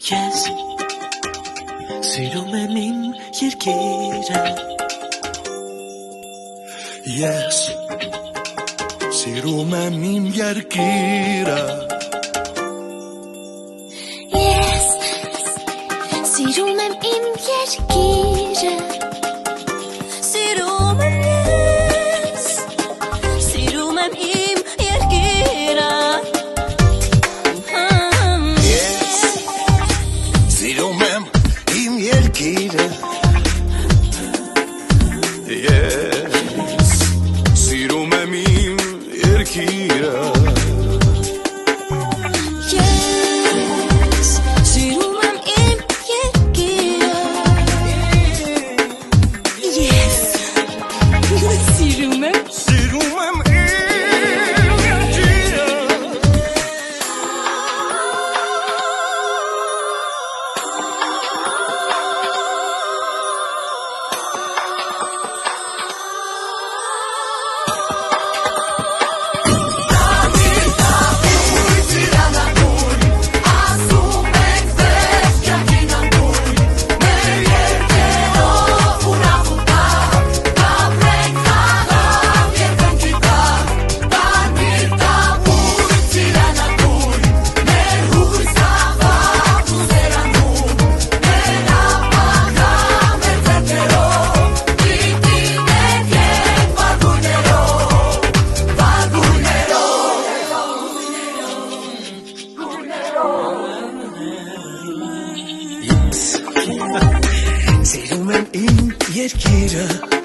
Yes, սիրում եմ իմ երկիրը Yes, սիրում եմ իմ երկիրը Yes, սիրում եմ իմ երկիրը Սիրում եմ ես Սիրում եմ իմ երկիրը Yes, սիրում եմ իմ երկիրը Yes, սիրում եմ իմ երկիրը Yes, սիրում եմ իմ երկիրը Yes, սիրում եմ Սիրում եմ իմ երկիրը Սիրում եմ իմ երկիրը